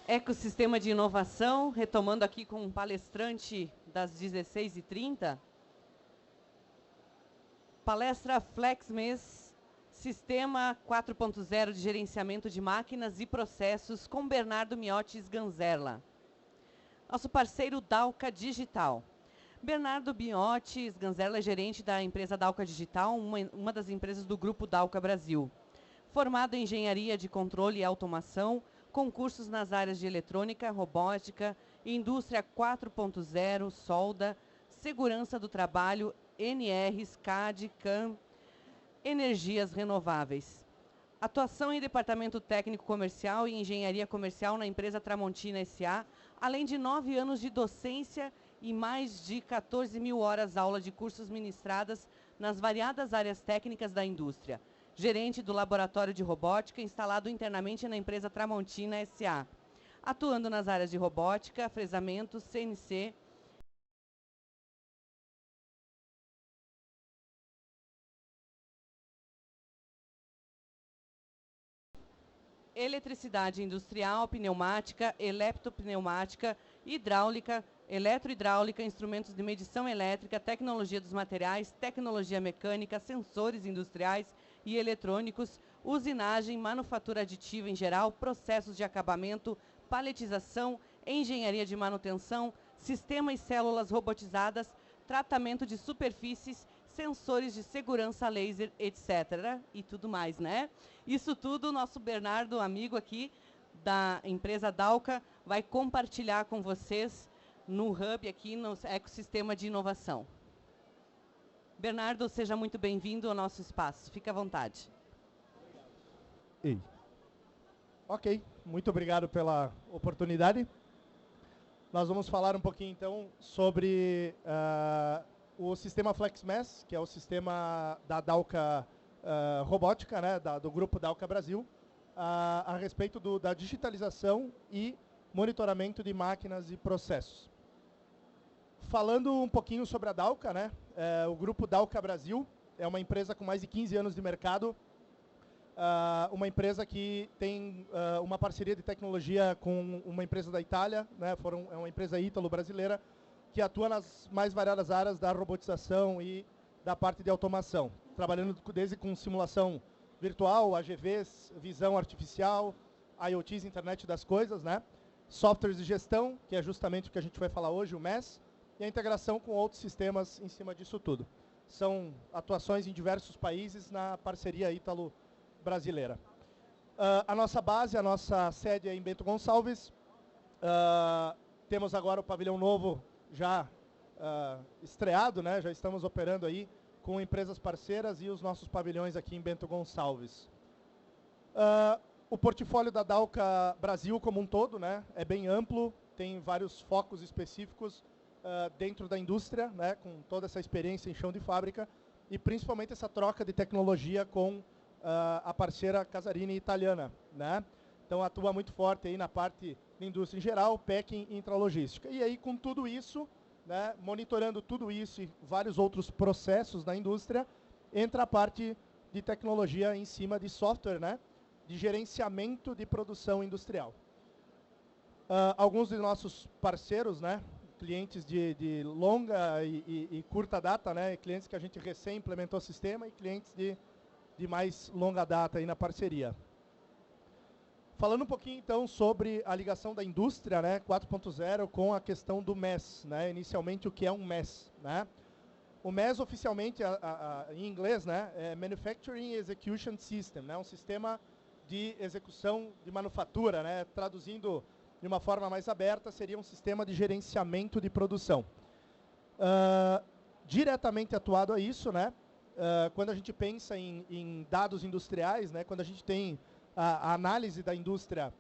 Ecossistema de inovação, retomando aqui com um palestrante das 16h30. Palestra FlexMES, Sistema 4.0 de Gerenciamento de Máquinas e Processos, com Bernardo Miotti Sganzerla. Nosso parceiro Dalca Digital. Bernardo Miotti Sganzerla é gerente da empresa Dalca Digital, uma das empresas do grupo Dalca Brasil. Formado em Engenharia de Controle e Automação, com cursos nas áreas de eletrônica, robótica, indústria 4.0, solda, segurança do trabalho, NRs, CAD, CAM, energias renováveis. Atuação em departamento técnico comercial e engenharia comercial na empresa Tramontina S.A., além de 9 anos de docência e mais de 14 mil horas aula de cursos ministradas nas variadas áreas técnicas da indústria. Gerente do laboratório de robótica instalado internamente na empresa Tramontina S.A., atuando nas áreas de robótica, fresamento, CNC, eletricidade industrial, pneumática, eletropneumática, hidráulica, eletrohidráulica, instrumentos de medição elétrica, tecnologia dos materiais, tecnologia mecânica, sensores industriais e eletrônicos, usinagem, manufatura aditiva em geral, processos de acabamento, paletização, engenharia de manutenção, sistemas e células robotizadas, tratamento de superfícies, sensores de segurança laser, etc. E tudo mais, né? Isso tudo o nosso Bernardo, amigo aqui da empresa Dalca, vai compartilhar com vocês no Hub aqui no ecossistema de inovação. Bernardo, seja muito bem-vindo ao nosso espaço. Fique à vontade. Ei. Ok, muito obrigado pela oportunidade. Nós vamos falar um pouquinho, então, sobre o sistema FlexMES, que é o sistema da Dalca Robótica, né, do grupo Dalca Brasil, a respeito da digitalização e monitoramento de máquinas e processos. Falando um pouquinho sobre a Dalca, né, o grupo Dalca Brasil é uma empresa com mais de 15 anos de mercado, uma empresa que tem uma parceria de tecnologia com uma empresa da Itália, né, é uma empresa ítalo-brasileira, que atua nas mais variadas áreas da robotização e da parte de automação, trabalhando desde com simulação virtual, AGVs, visão artificial, IoTs, internet das coisas, né, softwares de gestão, que é justamente o que a gente vai falar hoje, o MES, e a integração com outros sistemas em cima disso tudo. São atuações em diversos países na parceria ítalo-brasileira. A nossa base, a nossa sede é em Bento Gonçalves. Temos agora o pavilhão novo já estreado, né? Já estamos operando aí com empresas parceiras e os nossos pavilhões aqui em Bento Gonçalves. O portfólio da Dalca Brasil como um todo, né, é bem amplo, tem vários focos específicos dentro da indústria, né, com toda essa experiência em chão de fábrica e principalmente essa troca de tecnologia com a parceira Casarini italiana, né? Então atua muito forte aí na parte de indústria em geral, packing e intralogística. E aí com tudo isso, né, monitorando tudo isso e vários outros processos da indústria, entra a parte de tecnologia em cima de software, né, de gerenciamento de produção industrial. Alguns de nossos parceiros, né, clientes de longa e curta data, né, clientes que a gente recém implementou o sistema e clientes de mais longa data aí na parceria. Falando um pouquinho, então, sobre a ligação da indústria, né, 4.0 com a questão do MES, né, inicialmente o que é um MES, né? O MES, oficialmente, em inglês, né, é Manufacturing Execution System, né, um sistema de execução de manufatura, né, traduzindo de uma forma mais aberta, seria um sistema de gerenciamento de produção. Diretamente atuado a isso, né, quando a gente pensa em dados industriais, né, quando a gente tem a análise da indústria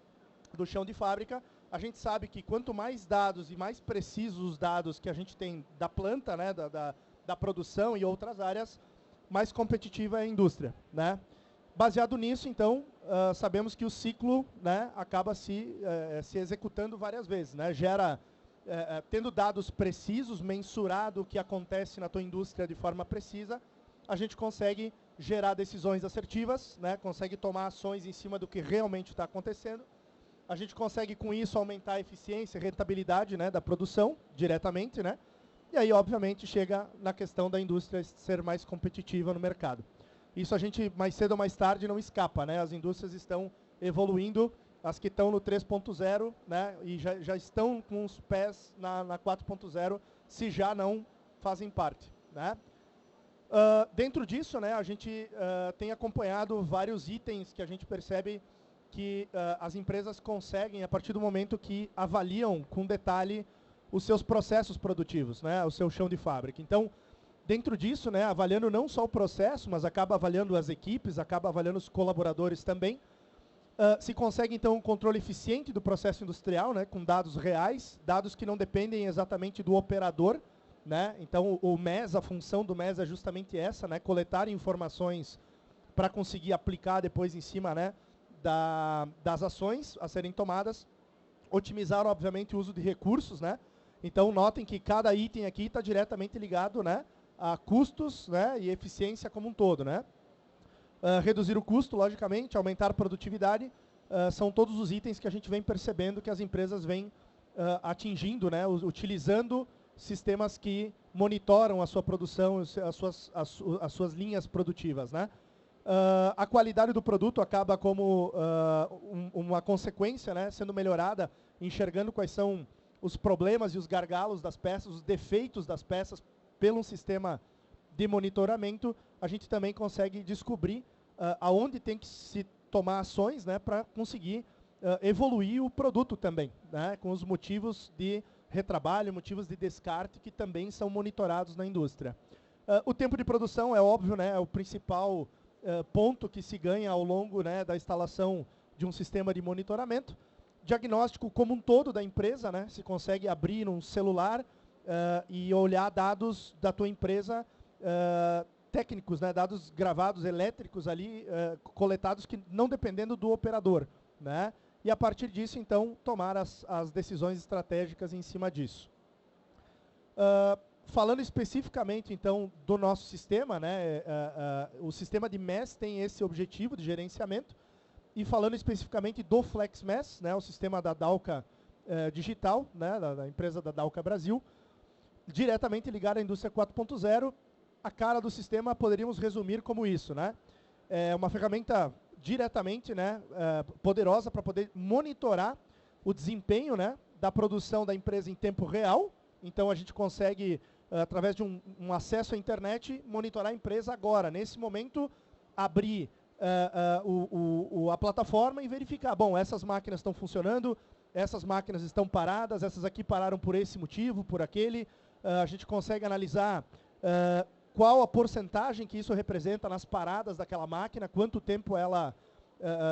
do chão de fábrica, a gente sabe que quanto mais dados e mais precisos os dados que a gente tem da planta, né, da produção e outras áreas, mais competitiva é a indústria, né? Baseado nisso, então, sabemos que o ciclo, né, acaba se executando várias vezes, né? Tendo dados precisos, mensurado o que acontece na tua indústria de forma precisa, a gente consegue gerar decisões assertivas, né, consegue tomar ações em cima do que realmente está acontecendo A gente consegue, com isso, aumentar a eficiência e rentabilidade, né, da produção, diretamente, né? E aí, obviamente, chega na questão da indústria ser mais competitiva no mercado. Isso a gente, mais cedo ou mais tarde, não escapa, né? As indústrias estão evoluindo, as que estão no 3.0, né, e já estão com os pés na 4.0, se já não fazem parte, né? Dentro disso, né, a gente tem acompanhado vários itens que a gente percebe que as empresas conseguem a partir do momento que avaliam com detalhe os seus processos produtivos, né, o seu chão de fábrica. Então, dentro disso, né, avaliando não só o processo, mas acaba avaliando as equipes, acaba avaliando os colaboradores também, se consegue, então, um controle eficiente do processo industrial, né, com dados reais, dados que não dependem exatamente do operador, né? Então, o MES, a função do MES é justamente essa, né, coletar informações para conseguir aplicar depois em cima, né, das ações a serem tomadas, otimizar, obviamente, o uso de recursos, né? Então, notem que cada item aqui está diretamente ligado, né, a custos, né, e eficiência como um todo, né? Reduzir o custo, logicamente, aumentar a produtividade, são todos os itens que a gente vem percebendo que as empresas vêm atingindo, né, utilizando sistemas que monitoram a sua produção, as suas linhas produtivas, né? A qualidade do produto acaba como uma consequência, né, sendo melhorada, enxergando quais são os problemas e os gargalos das peças, os defeitos das peças, pelo sistema de monitoramento. A gente também consegue descobrir aonde tem que se tomar ações, né, para conseguir evoluir o produto também, né, com os motivos de retrabalho, motivos de descarte que também são monitorados na indústria. O tempo de produção é óbvio, né, é o principal ponto que se ganha ao longo, né, da instalação de um sistema de monitoramento. Diagnóstico como um todo da empresa, né, se consegue abrir um celular e olhar dados da tua empresa técnicos, né, dados gravados elétricos ali, coletados que não dependendo do operador, né, e a partir disso, então, tomar as decisões estratégicas em cima disso. Falando especificamente, então, do nosso sistema, né, o sistema de MES tem esse objetivo de gerenciamento, e falando especificamente do FlexMES, né, o sistema da Dalca Digital, né, da empresa da Dalca Brasil, diretamente ligado à indústria 4.0, a cara do sistema poderíamos resumir como isso, né? É uma ferramenta diretamente, né, poderosa para poder monitorar o desempenho, né, da produção da empresa em tempo real. Então, a gente consegue, através de um acesso à internet, monitorar a empresa agora, nesse momento, abrir a plataforma e verificar, bom, essas máquinas estão funcionando, essas máquinas estão paradas, essas aqui pararam por esse motivo, por aquele. A gente consegue analisar qual a porcentagem que isso representa nas paradas daquela máquina, quanto tempo ela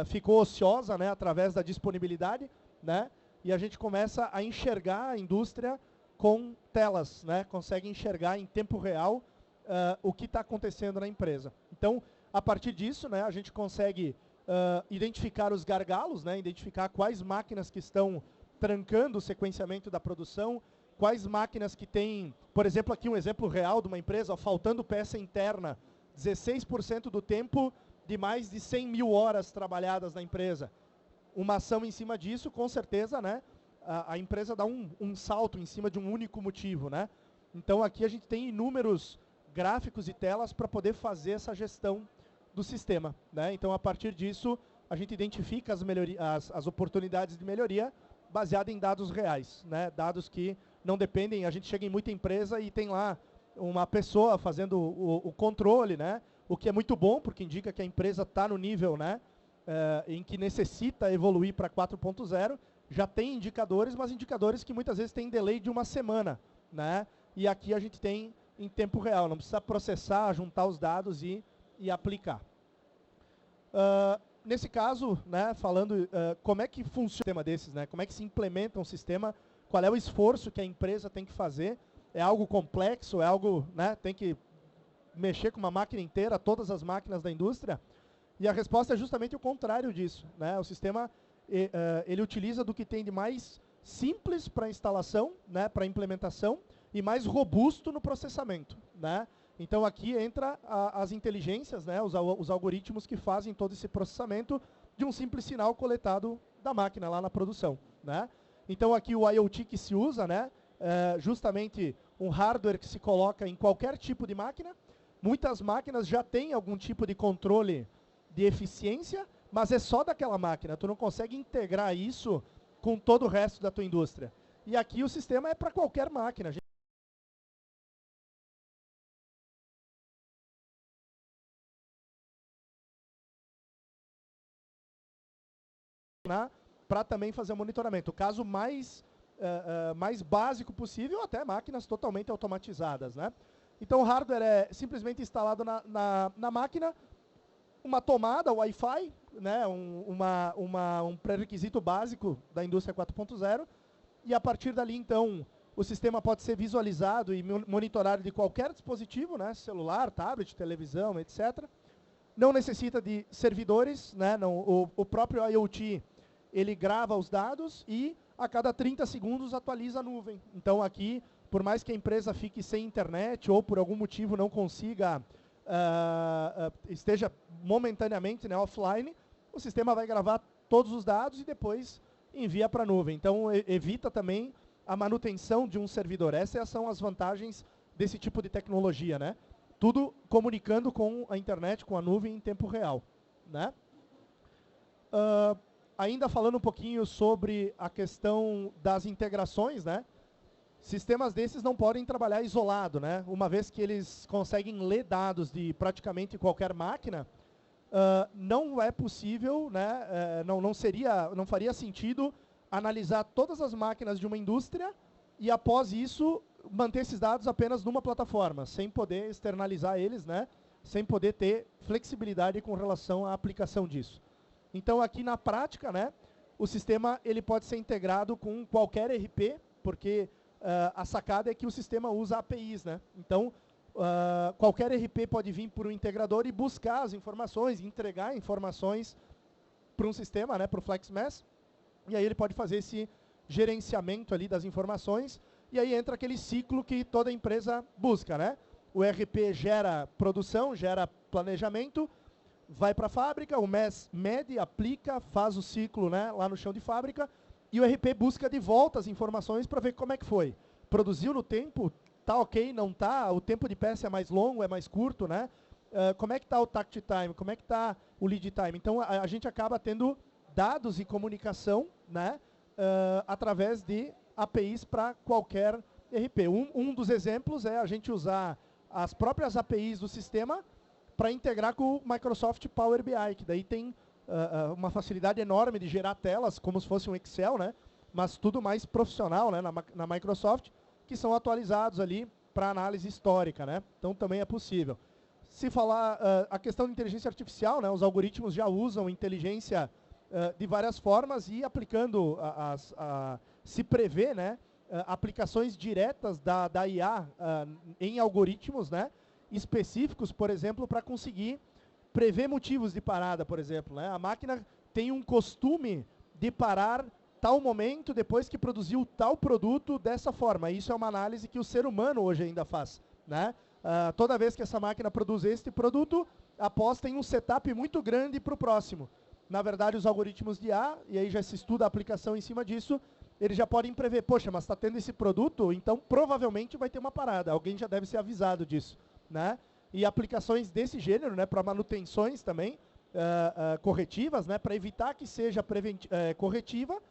ficou ociosa, né, através da disponibilidade, né, e a gente começa a enxergar a indústria com telas, né, consegue enxergar em tempo real o que está acontecendo na empresa. Então, a partir disso, né, a gente consegue identificar os gargalos, né, identificar quais máquinas que estão trancando o sequenciamento da produção, quais máquinas que têm, por exemplo, aqui um exemplo real de uma empresa, faltando peça interna, 16% do tempo de mais de 100 mil horas trabalhadas na empresa. Uma ação em cima disso, com certeza, né, a empresa dá um salto em cima de um único motivo, né? Então, aqui a gente tem inúmeros gráficos e telas para poder fazer essa gestão do sistema, né? Então, a partir disso, a gente identifica as oportunidades de melhoria baseada em dados reais, né? Dados que não dependem, a gente chega em muita empresa e tem lá uma pessoa fazendo o controle, né? O que é muito bom, porque indica que a empresa está no nível, né, em que necessita evoluir para 4.0. Já tem indicadores, mas indicadores que muitas vezes têm delay de uma semana, né? E aqui a gente tem em tempo real, não precisa processar, juntar os dados e aplicar. Nesse caso, né, falando como é que funciona um sistema desses, né? Como é que se implementa um sistema, qual é o esforço que a empresa tem que fazer, é algo complexo, é algo, né, tem que mexer com uma máquina inteira, todas as máquinas da indústria, e a resposta é justamente o contrário disso, né? O sistema, ele utiliza do que tem de mais simples para instalação, né, para implementação, e mais robusto no processamento, né? Então aqui entra as inteligências, né, os algoritmos que fazem todo esse processamento de um simples sinal coletado da máquina lá na produção, né? Então aqui o IoT que se usa, né, justamente um hardware que se coloca em qualquer tipo de máquina. Muitas máquinas já têm algum tipo de controle de eficiência, mas é só daquela máquina. Tu não consegue integrar isso com todo o resto da tua indústria. E aqui o sistema é para qualquer máquina. Para também fazer o monitoramento. O caso mais básico possível, até máquinas totalmente automatizadas, né? Então o hardware é simplesmente instalado na máquina, uma tomada Wi-Fi, né, um pré-requisito básico da indústria 4.0, e a partir dali, então, o sistema pode ser visualizado e monitorado de qualquer dispositivo, né, celular, tablet, televisão, etc. Não necessita de servidores, né, o próprio IoT, ele grava os dados e a cada 30 segundos atualiza a nuvem. Então aqui, por mais que a empresa fique sem internet ou por algum motivo não consiga, esteja momentaneamente, né, offline, o sistema vai gravar todos os dados e depois envia para a nuvem. Então evita também a manutenção de um servidor. Essas são as vantagens desse tipo de tecnologia, né? Tudo comunicando com a internet, com a nuvem em tempo real, né? Ainda falando um pouquinho sobre a questão das integrações, né? Sistemas desses não podem trabalhar isolado, né? Uma vez que eles conseguem ler dados de praticamente qualquer máquina, não é possível, né? Não faria sentido analisar todas as máquinas de uma indústria e após isso manter esses dados apenas numa plataforma, sem poder externalizar eles, né? Sem poder ter flexibilidade com relação à aplicação disso. Então aqui na prática, né, o sistema ele pode ser integrado com qualquer ERP, porque a sacada é que o sistema usa APIs, né? Então qualquer ERP pode vir por um integrador e buscar as informações, entregar informações para um sistema, né, para o FlexMass, e aí ele pode fazer esse gerenciamento ali das informações, e aí entra aquele ciclo que toda empresa busca, né? O ERP gera produção, gera planejamento, vai para a fábrica, o MES mede, aplica, faz o ciclo, né, lá no chão de fábrica, e o ERP busca de volta as informações para ver como é que foi. Produziu no tempo, tá ok, não tá, o tempo de peça é mais longo, é mais curto, né? Como é que está o takt time, como é que está o lead time. Então a gente acaba tendo dados e comunicação, né, através de APIs para qualquer ERP. Um dos exemplos é a gente usar as próprias APIs do sistema para integrar com o Microsoft Power BI, que daí tem uma facilidade enorme de gerar telas, como se fosse um Excel, né? Mas tudo mais profissional, né? na Microsoft, que são atualizados ali para análise histórica, né? Então também é possível. Se falar a questão de inteligência artificial, né? Os algoritmos já usam inteligência de várias formas e aplicando, se prevê, né? Aplicações diretas da IA em algoritmos, né? Específicos, por exemplo, para conseguir prever motivos de parada, por exemplo, né? A máquina tem um costume de parar tal momento depois que produziu tal produto dessa forma. Isso é uma análise que o ser humano hoje ainda faz, né? Toda vez que essa máquina produz este produto, após tem um setup muito grande para o próximo. Na verdade, os algoritmos de IA, e aí já se estuda a aplicação em cima disso, eles já podem prever, poxa, mas está tendo esse produto, então provavelmente vai ter uma parada. Alguém já deve ser avisado disso, né? E aplicações desse gênero, né, para manutenções também, corretivas, né, para evitar que seja corretiva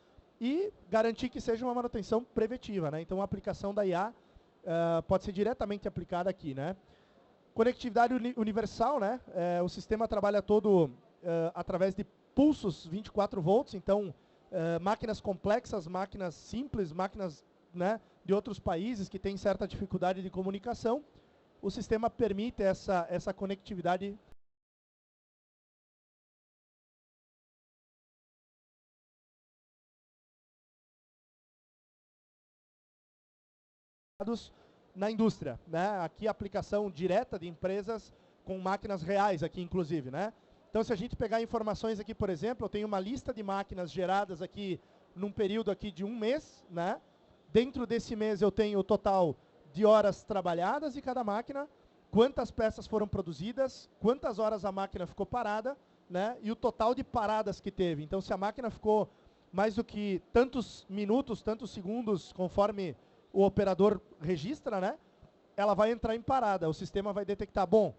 e garantir que seja uma manutenção preventiva, né? Então a aplicação da IA pode ser diretamente aplicada aqui, né? Conectividade universal, né? O sistema trabalha todo através de pulsos 24 volts, então máquinas complexas, máquinas simples, máquinas, né, de outros países que têm certa dificuldade de comunicação, o sistema permite essa conectividade na indústria, né? Aqui a aplicação direta de empresas com máquinas reais aqui, inclusive, né? Então, se a gente pegar informações aqui, por exemplo, eu tenho uma lista de máquinas geradas aqui num período aqui de um mês, né? Dentro desse mês eu tenho o total de horas trabalhadas de cada máquina, quantas peças foram produzidas, quantas horas a máquina ficou parada né, e o total de paradas que teve. Então, se a máquina ficou mais do que tantos minutos, tantos segundos, conforme o operador registra, né, ela vai entrar em parada. O sistema vai detectar, bom,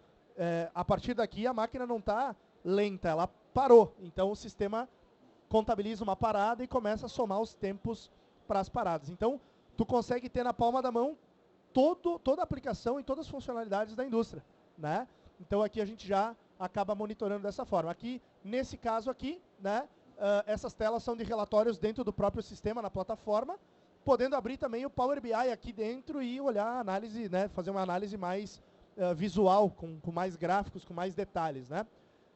a partir daqui a máquina não está lenta, ela parou. Então, o sistema contabiliza uma parada e começa a somar os tempos para as paradas. Então, tu consegue ter na palma da mão toda a aplicação e todas as funcionalidades da indústria, né? Então, aqui a gente já acaba monitorando dessa forma. Aqui, nesse caso aqui, né, essas telas são de relatórios dentro do próprio sistema, na plataforma, podendo abrir também o Power BI aqui dentro e olhar a análise, né, fazer uma análise mais visual, com mais gráficos, com mais detalhes, né?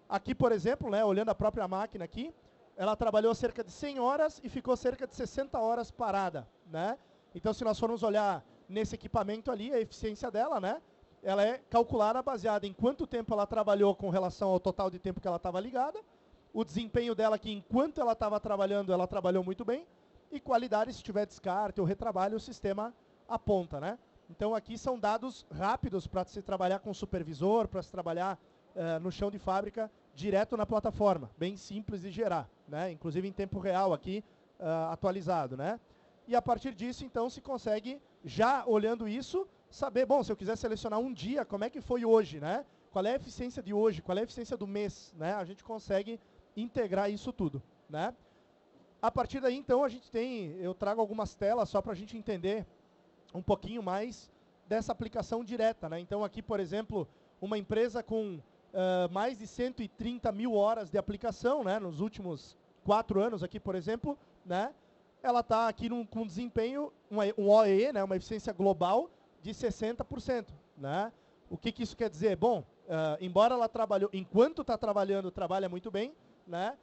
Aqui, por exemplo, né, olhando a própria máquina aqui, ela trabalhou cerca de 100 horas e ficou cerca de 60 horas parada, né? Então, se nós formos olhar nesse equipamento ali, a eficiência dela, né, ela é calculada baseada em quanto tempo ela trabalhou com relação ao total de tempo que ela estava ligada, o desempenho dela que enquanto ela estava trabalhando, ela trabalhou muito bem, e qualidade, se tiver descarte ou retrabalho, o sistema aponta, né? Então, aqui são dados rápidos para se trabalhar com o supervisor, para se trabalhar no chão de fábrica, direto na plataforma, bem simples de gerar, né? Inclusive em tempo real aqui, atualizado, né? E a partir disso, então, se consegue, já olhando isso, saber, bom, se eu quiser selecionar um dia, como é que foi hoje, né? Qual é a eficiência de hoje, qual é a eficiência do mês, né? A gente consegue integrar isso tudo, né? A partir daí, então, eu trago algumas telas só para a gente entender um pouquinho mais dessa aplicação direta, né? Então, aqui, por exemplo, uma empresa com mais de 130 mil horas de aplicação, né? Nos últimos 4 anos aqui, por exemplo, né? Ela está aqui com desempenho, um OEE, né, uma eficiência global de 60%. Né? O que isso quer dizer? Bom, embora ela trabalhou, enquanto está trabalhando, trabalha muito bem, né?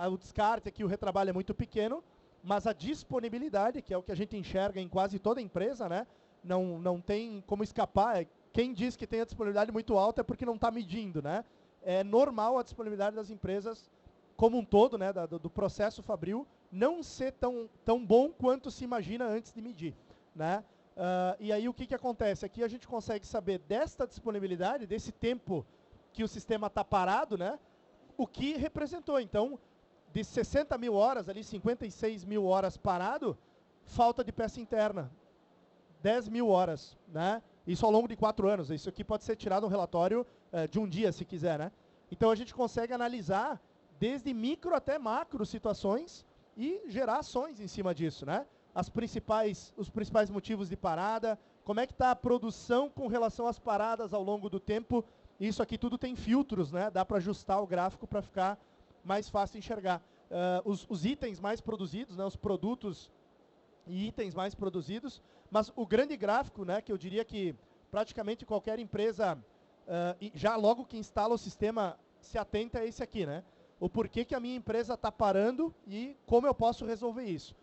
O descarte aqui, o retrabalho é muito pequeno, mas a disponibilidade, que é o que a gente enxerga em quase toda empresa, né? Não tem como escapar. Quem diz que tem a disponibilidade muito alta é porque não está medindo. Né? É normal a disponibilidade das empresas como um todo, né, do processo fabril, não ser tão bom quanto se imagina antes de medir. Né? E aí o que acontece? Aqui a gente consegue saber desta disponibilidade, desse tempo que o sistema está parado, né, o que representou. Então, de 60 mil horas, ali 56 mil horas parado, falta de peça interna. 10 mil horas. Né? Isso ao longo de 4 anos. Isso aqui pode ser tirado um relatório de um dia, se quiser. Né? Então, a gente consegue analisar desde micro até macro situações e gerar ações em cima disso, né? Os principais motivos de parada, como é que está a produção com relação às paradas ao longo do tempo. Isso aqui tudo tem filtros, né? Dá para ajustar o gráfico para ficar mais fácil enxergar. Os itens mais produzidos, né? Os produtos e itens mais produzidos, mas o grande gráfico, né? Que eu diria que praticamente qualquer empresa, já logo que instala o sistema, se atenta a esse aqui, né? O porquê que a minha empresa está parando e como eu posso resolver isso.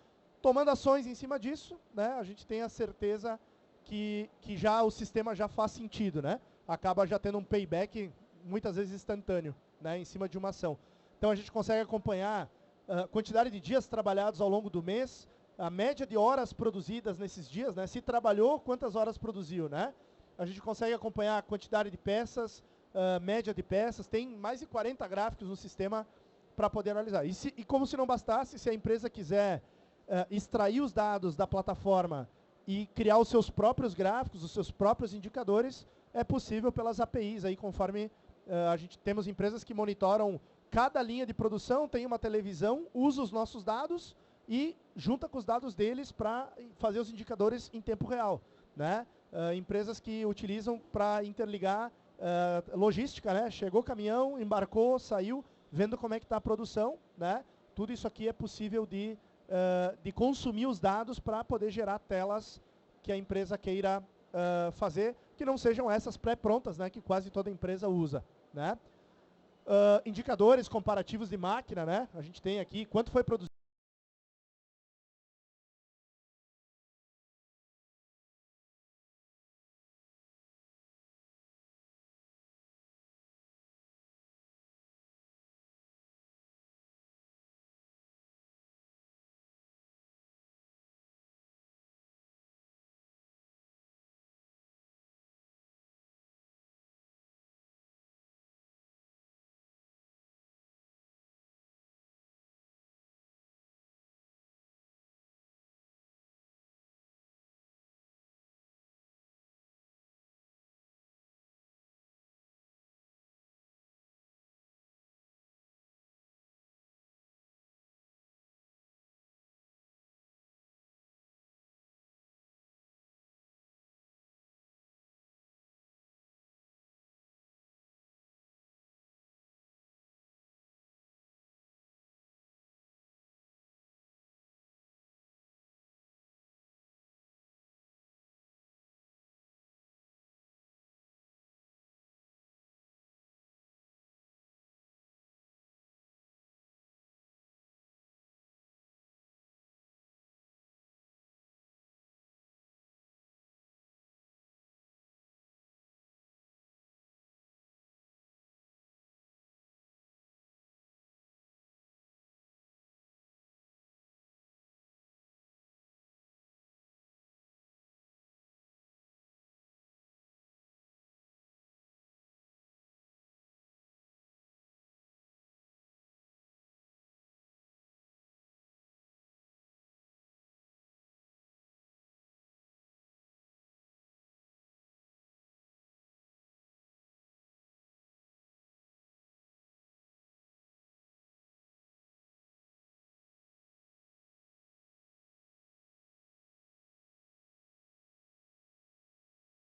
Tomando ações em cima disso, né, a gente tem a certeza que já o sistema já faz sentido, né? Acaba já tendo um payback, muitas vezes instantâneo, né, em cima de uma ação. Então a gente consegue acompanhar a quantidade de dias trabalhados ao longo do mês, a média de horas produzidas nesses dias, né? Se trabalhou, quantas horas produziu, né? A gente consegue acompanhar a quantidade de peças, média de peças, tem mais de 40 gráficos no sistema para poder analisar. E como se não bastasse, se a empresa quiser extrair os dados da plataforma e criar os seus próprios gráficos, os seus próprios indicadores, é possível pelas APIs, aí, conforme a gente temos empresas que monitoram cada linha de produção, tem uma televisão, usa os nossos dados e junta com os dados deles para fazer os indicadores em tempo real. Né? Empresas que utilizam para interligar logística, né? Chegou o caminhão, embarcou, saiu, vendo como é que está a produção, né? Tudo isso aqui é possível de consumir os dados para poder gerar telas que a empresa queira fazer, que não sejam essas pré-prontas, né? Que quase toda empresa usa, né? Indicadores comparativos de máquina, né? A gente tem aqui quanto foi produzido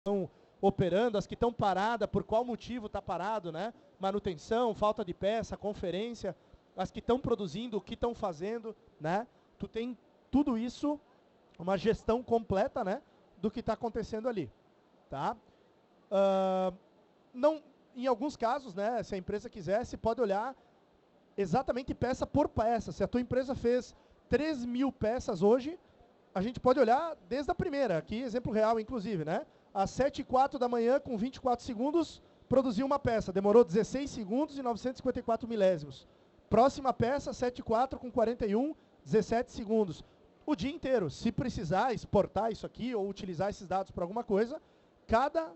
estão operando, as que estão paradas, por qual motivo está parado, né? Manutenção, falta de peça, conferência, as que estão produzindo, o que estão fazendo, né? Tu tem tudo isso, uma gestão completa, né, do que está acontecendo ali, tá? Não, em alguns casos, né, se a empresa quisesse, pode olhar exatamente peça por peça. Se a tua empresa fez 3.000 peças hoje, a gente pode olhar desde a primeira, aqui exemplo real inclusive, né? Às 7h04 da manhã, com 24 segundos, produziu uma peça, demorou 16 segundos e 954 milésimos. Próxima peça, 7h04 com 41, 17 segundos. O dia inteiro, se precisar exportar isso aqui ou utilizar esses dados para alguma coisa, cada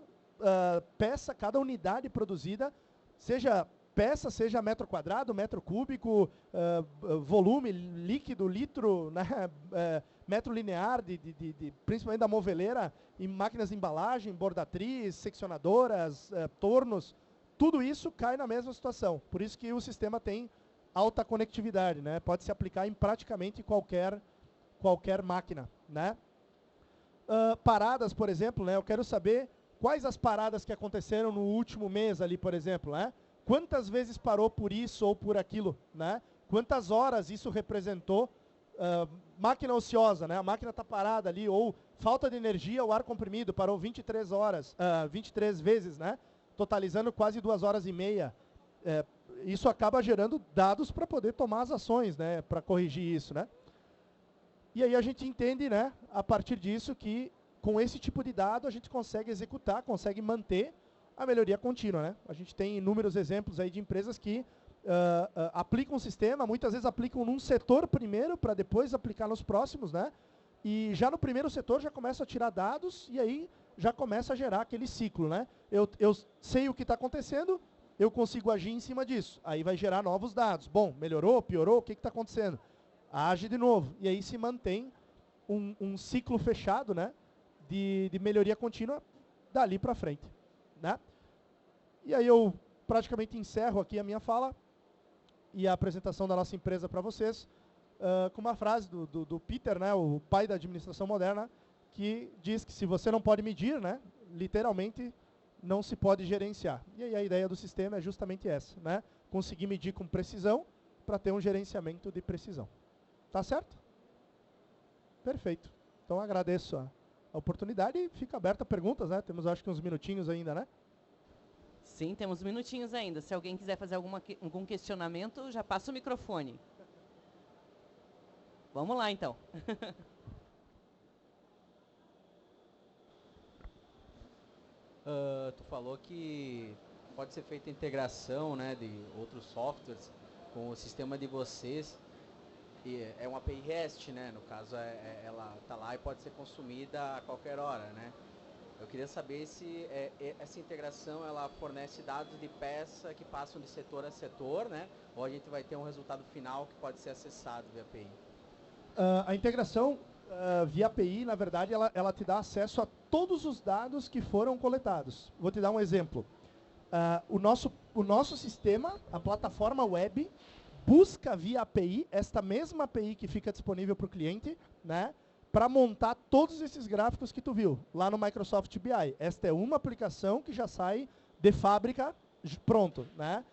peça, cada unidade produzida, seja peça, seja metro quadrado, metro cúbico, volume, líquido, litro, né, metro linear, principalmente da moveleira, em máquinas de embalagem, bordatriz, seccionadoras, tornos, tudo isso cai na mesma situação. Por isso que o sistema tem alta conectividade, né? Pode se aplicar em praticamente qualquer máquina, né? Paradas, por exemplo, né? Eu quero saber quais as paradas que aconteceram no último mês ali, por exemplo, né? Quantas vezes parou por isso ou por aquilo, né? Quantas horas isso representou? Máquina ociosa, né? A máquina está parada ali, ou falta de energia, o ar comprimido, parou 23 horas, 23 vezes, né? Totalizando quase 2h30. Isso acaba gerando dados para poder tomar as ações, né? Para corrigir isso, né? E aí a gente entende, né? A partir disso que com esse tipo de dado a gente consegue executar, consegue manter a melhoria contínua, né? A gente tem inúmeros exemplos aí de empresas que aplicam o sistema, muitas vezes aplicam num setor primeiro para depois aplicar nos próximos, né? E já no primeiro setor já começa a tirar dados e aí já começa a gerar aquele ciclo, né? Eu sei o que está acontecendo, eu consigo agir em cima disso. Aí vai gerar novos dados. Bom, melhorou, piorou, o que está acontecendo? Age de novo. E aí se mantém um ciclo fechado, né? De melhoria contínua dali para frente, né? E aí eu praticamente encerro aqui a minha fala e a apresentação da nossa empresa para vocês com uma frase do Peter, né, o pai da administração moderna, que diz que se você não pode medir, né, literalmente não se pode gerenciar. E aí a ideia do sistema é justamente essa, né? Conseguir medir com precisão para ter um gerenciamento de precisão. Tá certo? Perfeito. Então agradeço a oportunidade e fica aberta a perguntas, né? Temos acho que uns minutinhos ainda, né? Sim, temos minutinhos ainda. Se alguém quiser fazer algum questionamento, já passa o microfone. Vamos lá, então. Tu falou que pode ser feita integração, né, de outros softwares com o sistema de vocês. E é uma API REST, né? No caso, ela está lá e pode ser consumida a qualquer hora, né? Eu queria saber se essa integração ela fornece dados de peça que passam de setor a setor, né? Ou a gente vai ter um resultado final que pode ser acessado via API? A integração via API, na verdade, ela te dá acesso a todos os dados que foram coletados. Vou te dar um exemplo. O nosso sistema, a plataforma web, busca via API, esta mesma API que fica disponível para o cliente, né, para montar todos esses gráficos que tu viu lá no Microsoft BI. Esta é uma aplicação que já sai de fábrica pronto, né?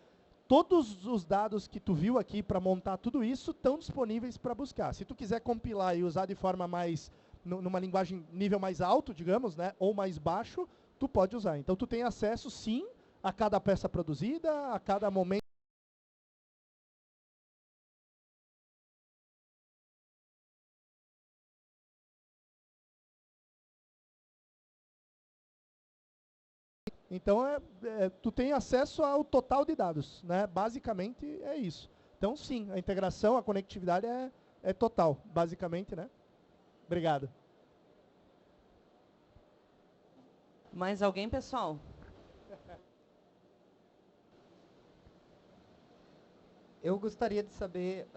Todos os dados que tu viu aqui para montar tudo isso estão disponíveis para buscar. Se tu quiser compilar e usar de forma mais, numa linguagem nível mais alto, digamos, né, ou mais baixo, tu pode usar. Então tu tem acesso, sim, a cada peça produzida, a cada momento. Então, tu tem acesso ao total de dados, né? Basicamente é isso. Então, sim, a integração, a conectividade é total, basicamente, né? Obrigado. Mais alguém, pessoal? Eu gostaria de saber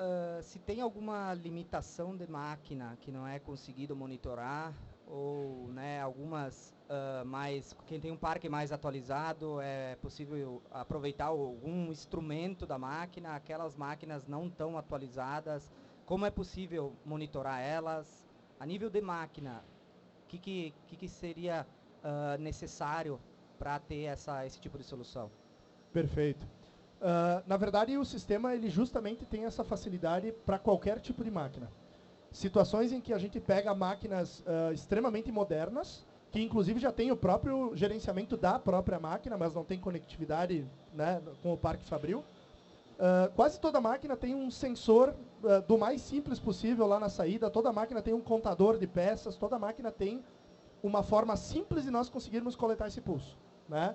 se tem alguma limitação de máquina que não é conseguido monitorar, ou, né, algumas quem tem um parque mais atualizado, é possível aproveitar algum instrumento da máquina, aquelas máquinas não tão atualizadas, como é possível monitorar elas? A nível de máquina, o que seria necessário para ter esse tipo de solução? Perfeito. Na verdade, o sistema ele justamente tem essa facilidade para qualquer tipo de máquina. Situações em que a gente pega máquinas extremamente modernas, que inclusive já tem o próprio gerenciamento da própria máquina, mas não tem conectividade, né, com o parque Fabril. Quase toda máquina tem um sensor do mais simples possível lá na saída, toda máquina tem um contador de peças, toda máquina tem uma forma simples de nós conseguirmos coletar esse pulso, né?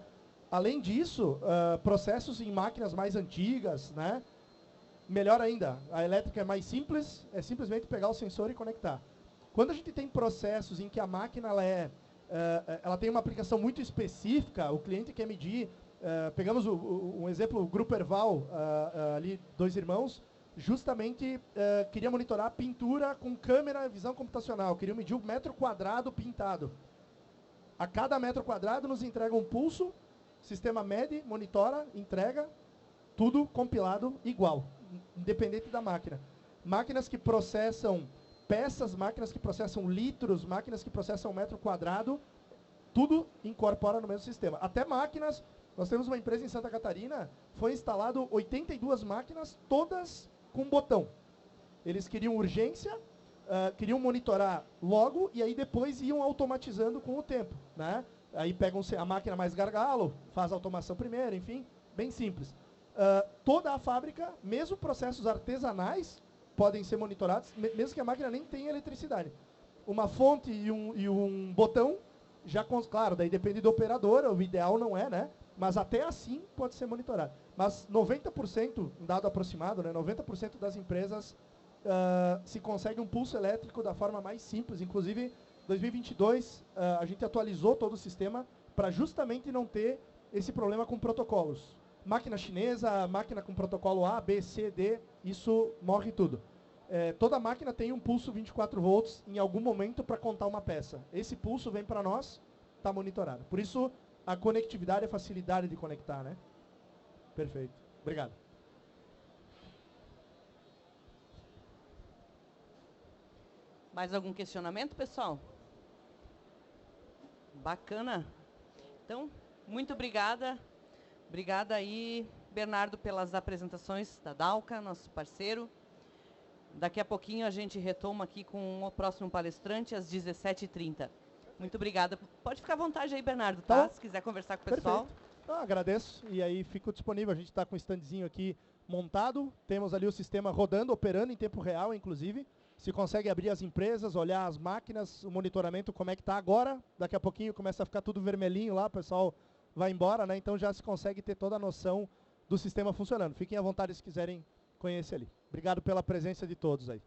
Além disso, processos em máquinas mais antigas, né? Melhor ainda, a elétrica é mais simples, é simplesmente pegar o sensor e conectar. Quando a gente tem processos em que a máquina ela tem uma aplicação muito específica, o cliente quer medir, pegamos um exemplo, o Grupo Erval, ali, 2 irmãos, justamente queria monitorar a pintura com câmera e visão computacional, queria medir o metro quadrado pintado. A cada metro quadrado nos entrega um pulso, sistema mede, monitora, entrega, tudo compilado igual, independente da máquina. Máquinas que processam peças, máquinas que processam litros, máquinas que processam metro quadrado, tudo incorpora no mesmo sistema. Até máquinas, nós temos uma empresa em Santa Catarina, foi instalado 82 máquinas, todas com botão. Eles queriam urgência, queriam monitorar logo, e aí depois iam automatizando com o tempo, né? Aí pegam a máquina mais gargalo, faz a automação primeiro, enfim, bem simples. Toda a fábrica, mesmo processos artesanais, podem ser monitorados, mesmo que a máquina nem tenha eletricidade. Uma fonte e um botão, claro, daí depende do operador, o ideal não é, né? Mas até assim pode ser monitorado. Mas 90%, um dado aproximado, né? 90% das empresas se consegue um pulso elétrico da forma mais simples. Inclusive, em 2022, a gente atualizou todo o sistema para justamente não ter esse problema com protocolos. Máquina chinesa, máquina com protocolo A, B, C, D, isso morre tudo. Toda máquina tem um pulso 24 volts em algum momento para contar uma peça. Esse pulso vem para nós, está monitorado. Por isso, a conectividade e a facilidade de conectar, né? Perfeito. Obrigado. Mais algum questionamento, pessoal? Bacana. Então, muito obrigada. Obrigada aí, Bernardo, pelas apresentações da Dalca, nosso parceiro. Daqui a pouquinho a gente retoma aqui com o próximo palestrante, às 17h30. Muito obrigada. Pode ficar à vontade aí, Bernardo, tá? Se quiser conversar com o pessoal. Agradeço. E aí fico disponível. A gente está com o standzinho aqui montado. Temos ali o sistema rodando, operando em tempo real, inclusive. Se consegue abrir as empresas, olhar as máquinas, o monitoramento, como é que está agora. Daqui a pouquinho começa a ficar tudo vermelhinho lá, o pessoal vai embora, né? Então já se consegue ter toda a noção do sistema funcionando. Fiquem à vontade se quiserem conhecer ali. Obrigado pela presença de todos aí.